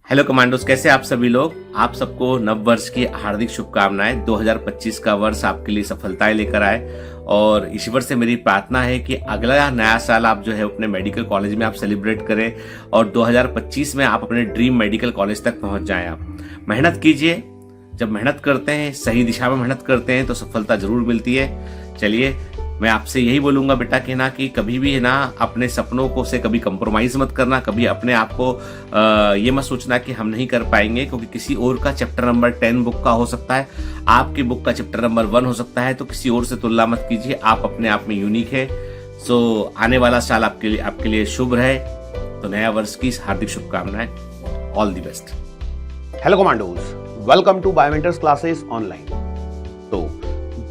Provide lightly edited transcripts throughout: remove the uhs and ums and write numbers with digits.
Hello commandos, कैसे आप सभी लोग। आप सबको नव वर्ष की हार्दिक शुभकामनाएं। 2025 का वर्ष आपके लिए सफलताएं लेकर आए और ईश्वर से मेरी प्रार्थना है कि अगला नया साल आप जो है अपने मेडिकल कॉलेज में आप सेलिब्रेट करें और 2025 में आप अपने ड्रीम मेडिकल कॉलेज तक पहुंच जाएं। आप मेहनत कीजिए। जब मेहनत करते हैं, सही दिशा में मेहनत करते हैं तो सफलता जरूर मिलती है। चलिए, मैं आपसे यही बोलूंगा बेटा कि ना कि कभी भी है ना अपने सपनों को से कभी कंप्रोमाइज मत करना। कभी अपने आप को ये मत सोचना कि हम नहीं कर पाएंगे, क्योंकि किसी और का चैप्टर नंबर 10 बुक का हो सकता है, आपकी बुक का चैप्टर नंबर 1 हो सकता है। तो किसी और से तुलना मत कीजिए, आप अपने आप में यूनिक है। सो आने वाला साल आपके लिए शुभ रहे। तो नया वर्ष की हार्दिक शुभकामनाएं। All the best. Hello commandos, welcome to Biomentors classes online. तो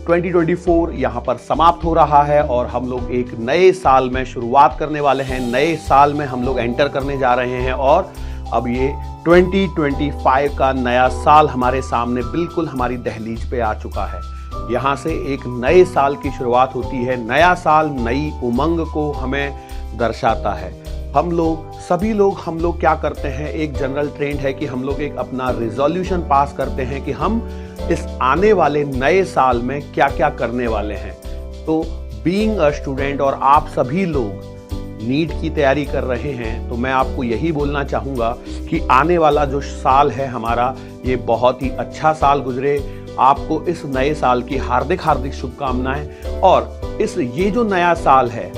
2024 यहाँ पर समाप्त हो रहा है और हम लोग एक नए साल में शुरुआत करने वाले हैं। नए साल में हम लोग एंटर करने जा रहे हैं और अब ये 2025 का नया साल हमारे सामने बिल्कुल हमारी दहलीज पे आ चुका है। यहाँ से एक नए साल की शुरुआत होती है। नया साल नई उमंग को हमें दर्शाता है। हम लोग क्या करते हैं, एक जनरल ट्रेंड है कि हम लोग एक अपना रिजोल्यूशन पास करते हैं कि हम इस आने वाले नए साल में क्या क्या करने वाले हैं। तो बीइंग अ स्टूडेंट और आप सभी लोग नीट की तैयारी कर रहे हैं, तो मैं आपको यही बोलना चाहूँगा कि आने वाला जो साल है हमारा, ये बहुत ही अच्छा साल गुजरे। आपको इस नए साल की हार्दिक हार्दिक शुभकामनाएं। और ये जो नया साल है,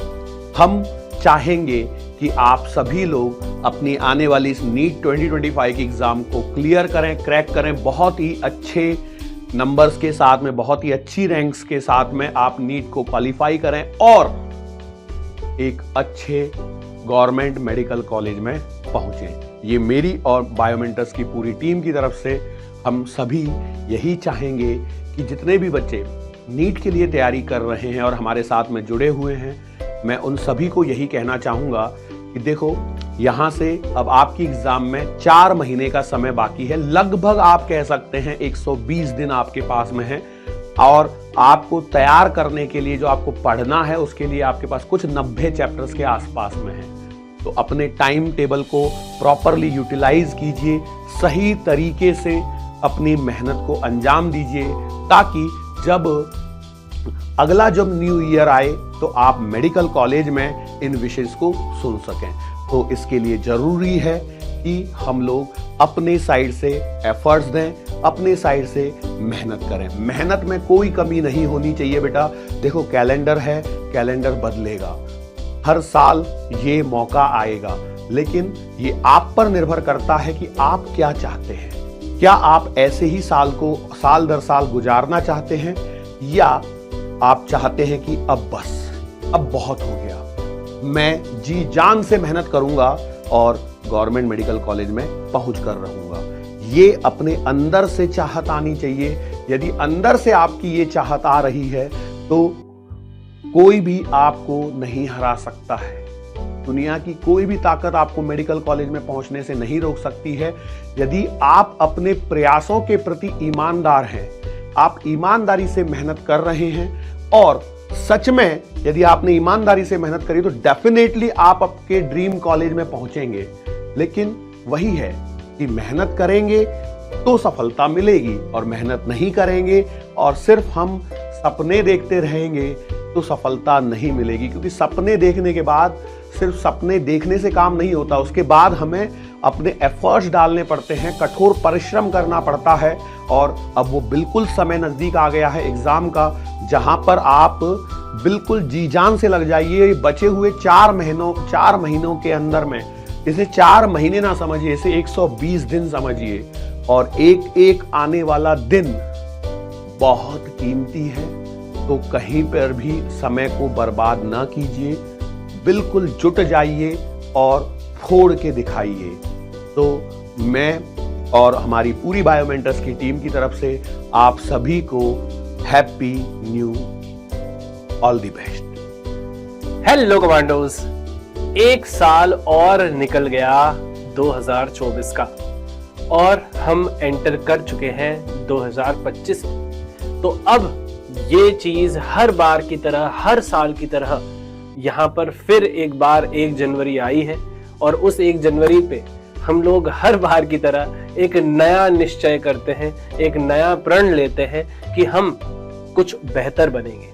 हम चाहेंगे कि आप सभी लोग अपनी आने वाली इस नीट 2025 की एग्जाम को क्लियर करें, क्रैक करें। बहुत ही अच्छे नंबर्स के साथ में, बहुत ही अच्छी रैंक्स के साथ में आप नीट को क्वालिफाई करें और एक अच्छे गवर्नमेंट मेडिकल कॉलेज में पहुंचें। ये मेरी और बायोमेंटर्स की पूरी टीम की तरफ से हम सभी यही चाहेंगे कि जितने भी बच्चे नीट के लिए तैयारी कर रहे हैं और हमारे साथ में जुड़े हुए हैं, मैं उन सभी को यही कहना चाहूँगा कि देखो, यहाँ से अब आपकी एग्जाम में 4 महीने का समय बाकी है। लगभग आप कह सकते हैं 120 दिन आपके पास में है और आपको तैयार करने के लिए, जो आपको पढ़ना है, उसके लिए आपके पास कुछ 90 चैप्टर्स के आसपास में है। तो अपने टाइम टेबल को प्रॉपरली यूटिलाइज कीजिए, सही तरीके से अपनी मेहनत को अंजाम दीजिए, ताकि जब न्यू ईयर आए तो आप मेडिकल कॉलेज में इन विषय को सुन सकें। तो इसके लिए जरूरी है कि हम लोग अपने साइड से एफर्ट्स दें, अपने साइड से मेहनत करें। मेहनत में कोई कमी नहीं होनी चाहिए बेटा। देखो, कैलेंडर है, कैलेंडर बदलेगा, हर साल ये मौका आएगा, लेकिन ये आप पर निर्भर करता है कि आप क्या चाहते हैं। क्या आप ऐसे ही साल दर साल गुजारना चाहते हैं, या आप चाहते हैं कि अब बहुत हो गया, मैं जी जान से मेहनत करूंगा और गवर्नमेंट मेडिकल कॉलेज में पहुंच कर रहूंगा। ये अपने अंदर से चाहत आनी चाहिए। यदि अंदर से आपकी ये चाहत आ रही है तो कोई भी आपको नहीं हरा सकता है। दुनिया की कोई भी ताकत आपको मेडिकल कॉलेज में पहुंचने से नहीं रोक सकती है। यदि आप अपने प्रयासों के प्रति ईमानदार हैं, आप ईमानदारी से मेहनत कर रहे हैं, और सच में यदि आपने ईमानदारी से मेहनत करी तो डेफिनेटली आप आपके ड्रीम कॉलेज में पहुंचेंगे। लेकिन वही है कि मेहनत करेंगे तो सफलता मिलेगी, और मेहनत नहीं करेंगे और सिर्फ हम सपने देखते रहेंगे तो सफलता नहीं मिलेगी। क्योंकि सपने देखने के बाद सिर्फ सपने देखने से काम नहीं होता, उसके बाद हमें अपने एफर्ट्स डालने पड़ते हैं, कठोर परिश्रम करना पड़ता है। और अब वो बिल्कुल समय नज़दीक आ गया है एग्ज़ाम का, जहां पर आप बिल्कुल जी जान से लग जाइए। बचे हुए 4 महीनों के अंदर में, इसे 4 महीने ना समझिए, इसे 120 दिन समझिए। और एक एक आने वाला दिन बहुत कीमती है, तो कहीं पर भी समय को बर्बाद ना कीजिए। बिल्कुल जुट जाइए और फोड़ के दिखाइए। तो मैं और हमारी पूरी बायोमेंटर्स की टीम की तरफ से आप सभी को happy knew all the best. Hello commandos, एक साल और निकल गया 2024 का और हम एंटर कर चुके हैं 2025 में। तो अब ये चीज हर बार की तरह, हर साल की तरह यहाँ पर फिर एक बार 1 जनवरी आई है और उस 1 जनवरी पे हम लोग हर बार की तरह एक नया निश्चय करते हैं, एक नया प्रण लेते हैं कि हम कुछ बेहतर बनेंगे।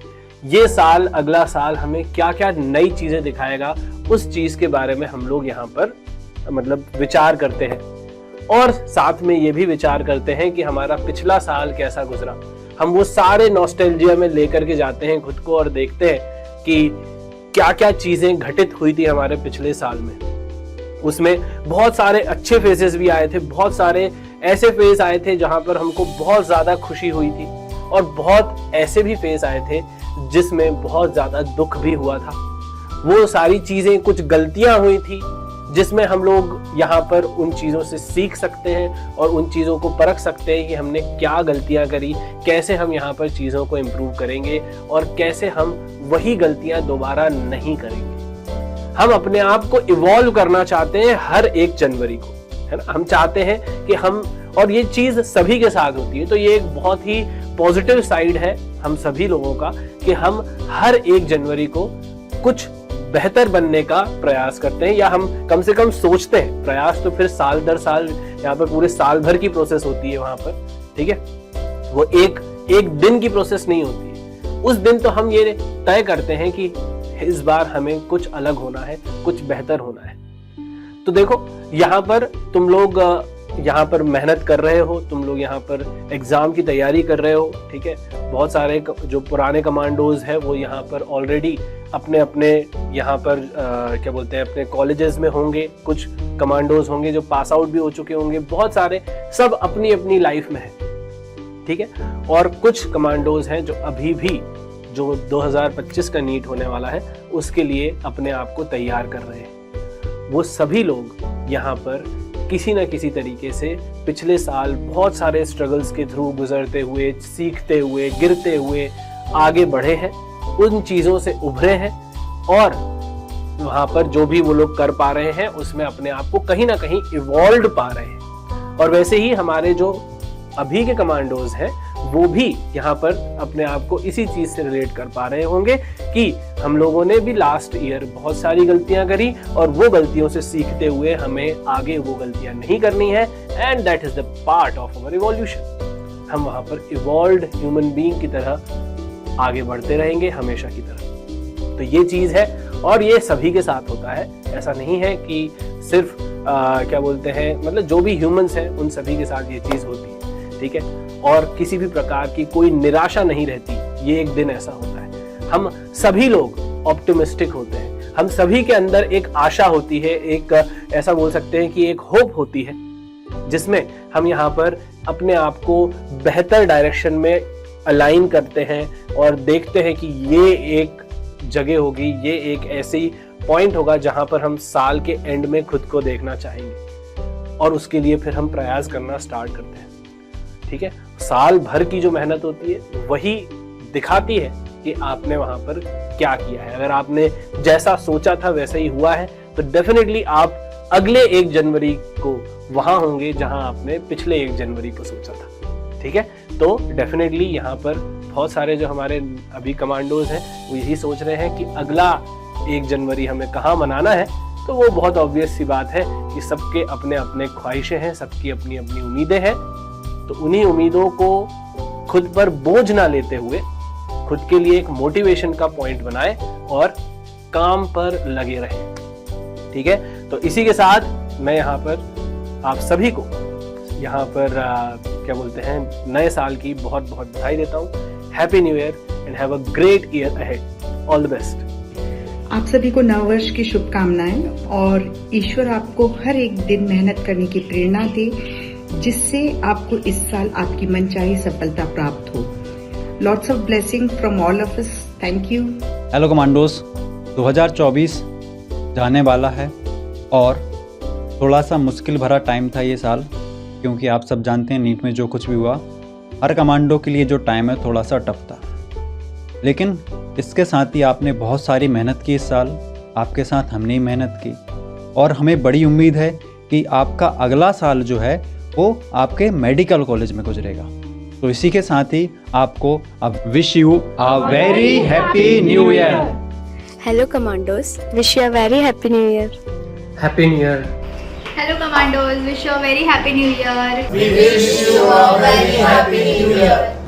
ये साल, अगला साल हमें क्या क्या नई चीजें दिखाएगा, उस चीज के बारे में हम लोग यहाँ पर मतलब विचार करते हैं। और साथ में ये भी विचार करते हैं कि हमारा पिछला साल कैसा गुजरा। हम वो सारे नॉस्टैल्जिया में लेकर के जाते हैं खुद को और देखते हैं कि क्या क्या चीजें घटित हुई थी हमारे पिछले साल में। उसमें बहुत सारे अच्छे फेजेस भी आए थे, बहुत सारे ऐसे फेज आए थे जहां पर हमको बहुत ज्यादा खुशी हुई थी, और बहुत ऐसे भी फेज आए थे जिसमें बहुत ज्यादा दुख भी हुआ था। वो सारी चीजें, कुछ गलतियां हुई थी जिसमें हम लोग यहाँ पर उन चीजों से सीख सकते हैं और उन चीजों को परख सकते हैं कि हमने क्या गलतियां करी, कैसे हम यहाँ पर चीजों को इम्प्रूव करेंगे और कैसे हम वही गलतियां दोबारा नहीं करेंगे। हम अपने आप को इवॉल्व करना चाहते हैं हर 1 जनवरी को, है ना। हम चाहते हैं कि हम, और ये चीज सभी के साथ होती है, तो ये एक बहुत ही पॉजिटिव साइड है हम सभी लोगों का कि हम हर 1 जनवरी को कुछ बेहतर बनने का प्रयास करते हैं, या हम कम से कम सोचते हैं। प्रयास तो फिर साल दर साल, यहाँ पर पूरे साल भर की प्रोसेस होती है वहां पर, ठीक है। वो एक दिन की प्रोसेस नहीं होती है। उस दिन तो हम ये तय करते हैं कि इस बार हमें कुछ अलग होना है, कुछ बेहतर होना है। तो देखो, यहाँ पर तुम लोग यहाँ पर मेहनत कर रहे हो, तुम लोग यहाँ पर एग्जाम की तैयारी कर रहे हो, ठीक है। बहुत सारे जो पुराने कमांडोज है वो यहाँ पर ऑलरेडी अपने अपने यहाँ पर क्या बोलते हैं, अपने कॉलेजेस में होंगे। कुछ कमांडोज होंगे जो पास आउट भी हो चुके होंगे, बहुत सारे, सब अपनी अपनी लाइफ में है, ठीक है। और कुछ कमांडोज हैं जो अभी भी, जो 2025 का नीट होने वाला है उसके लिए अपने आप को तैयार कर रहे हैं। वो सभी लोग यहाँ पर किसी न किसी तरीके से पिछले साल बहुत सारे स्ट्रगल्स के थ्रू गुजरते हुए, सीखते हुए, गिरते हुए आगे बढ़े हैं, उन चीजों से उभरे हैं, और वहां पर जो भी वो लोग कर पा रहे हैं उसमें अपने आप को कहीं ना कहीं इवॉल्व पा रहे हैं। और वैसे ही हमारे जो अभी के कमांडोज हैं वो भी यहाँ पर अपने आप को इसी चीज से रिलेट कर पा रहे होंगे कि हम लोगों ने भी लास्ट ईयर बहुत सारी गलतियां करी, और वो गलतियों से सीखते हुए हमें आगे वो गलतियां नहीं करनी है। And that is the part of our evolution. हम वहां पर इवॉल्व्ड ह्यूमन बीइंग की तरह आगे बढ़ते रहेंगे हमेशा की तरह। तो ये चीज है, और ये सभी के साथ होता है। ऐसा नहीं है कि सिर्फ क्या बोलते हैं, मतलब जो भी ह्यूमंस हैं उन सभी के साथ ये चीज होती है, ठीक है। और किसी भी प्रकार की कोई निराशा नहीं रहती, ये एक दिन ऐसा होता है। हम सभी लोग ऑप्टिमिस्टिक होते हैं, हम सभी के अंदर एक आशा होती है, एक ऐसा बोल सकते हैं कि एक होप होती है, जिसमें हम यहाँ पर अपने आप को बेहतर डायरेक्शन में अलाइन करते हैं और देखते हैं कि ये एक जगह होगी, ये एक ऐसी पॉइंट होगा जहां पर हम साल के एंड में खुद को देखना चाहेंगे, और उसके लिए फिर हम प्रयास करना स्टार्ट करते हैं, ठीक है। साल भर की जो मेहनत होती है वही दिखाती है कि आपने वहां पर क्या किया है। अगर आपने जैसा सोचा था वैसा ही हुआ है तो डेफिनेटली आप अगले 1 जनवरी को वहां होंगे जहां आपने पिछले 1 जनवरी को सोचा था, ठीक है। तो डेफिनेटली यहाँ पर बहुत सारे जो हमारे अभी कमांडोज हैं वो यही सोच रहे हैं कि अगला 1 जनवरी हमें कहाँ मनाना है। तो वो बहुत ऑब्वियस सी बात है कि सबके अपने अपने ख्वाहिशें हैं, सबकी अपनी अपनी उम्मीदें हैं। तो उन्हीं उम्मीदों को खुद पर बोझ ना लेते हुए खुद के लिए एक मोटिवेशन का पॉइंट बनाए और काम पर लगे रहें, ठीक है। तो इसी के साथ मैं यहाँ पर आप सभी को यहाँ पर क्या बोलते हैं, नए साल की बहुत बहुत बधाई देता हूँ। Happy new year and have a great year ahead. All the best. आप सभी को नववर्ष की शुभकामनाएं, और ईश्वर आपको हर एक दिन मेहनत करने की प्रेरणा दे, जिससे आपको इस साल आपकी मनचाही सफलता प्राप्त हो। Lots of blessing from all of us. Thank you. Hello commandos, 2024 जाने वाला है और थोड़ा सा मुश्किल भरा टाइम था ये साल, क्योंकि आप सब जानते हैं नीट में जो कुछ भी हुआ, हर कमांडो के लिए जो टाइम है थोड़ा सा टफ था। लेकिन इसके साथ ही आपने बहुत सारी मेहनत की इस साल, आपके साथ हमने ही मेहनत की, और हमें बड़ी उम्मीद है कि आपका अगला साल जो है वो आपके मेडिकल कॉलेज में गुजरेगा। तो इसी के साथ ही आपको अब wish you a very happy new year. Hello Commandos, wish you a very happy new year. Happy new year. Hello Commandos wish you a very happy new year. We wish you a very happy new year.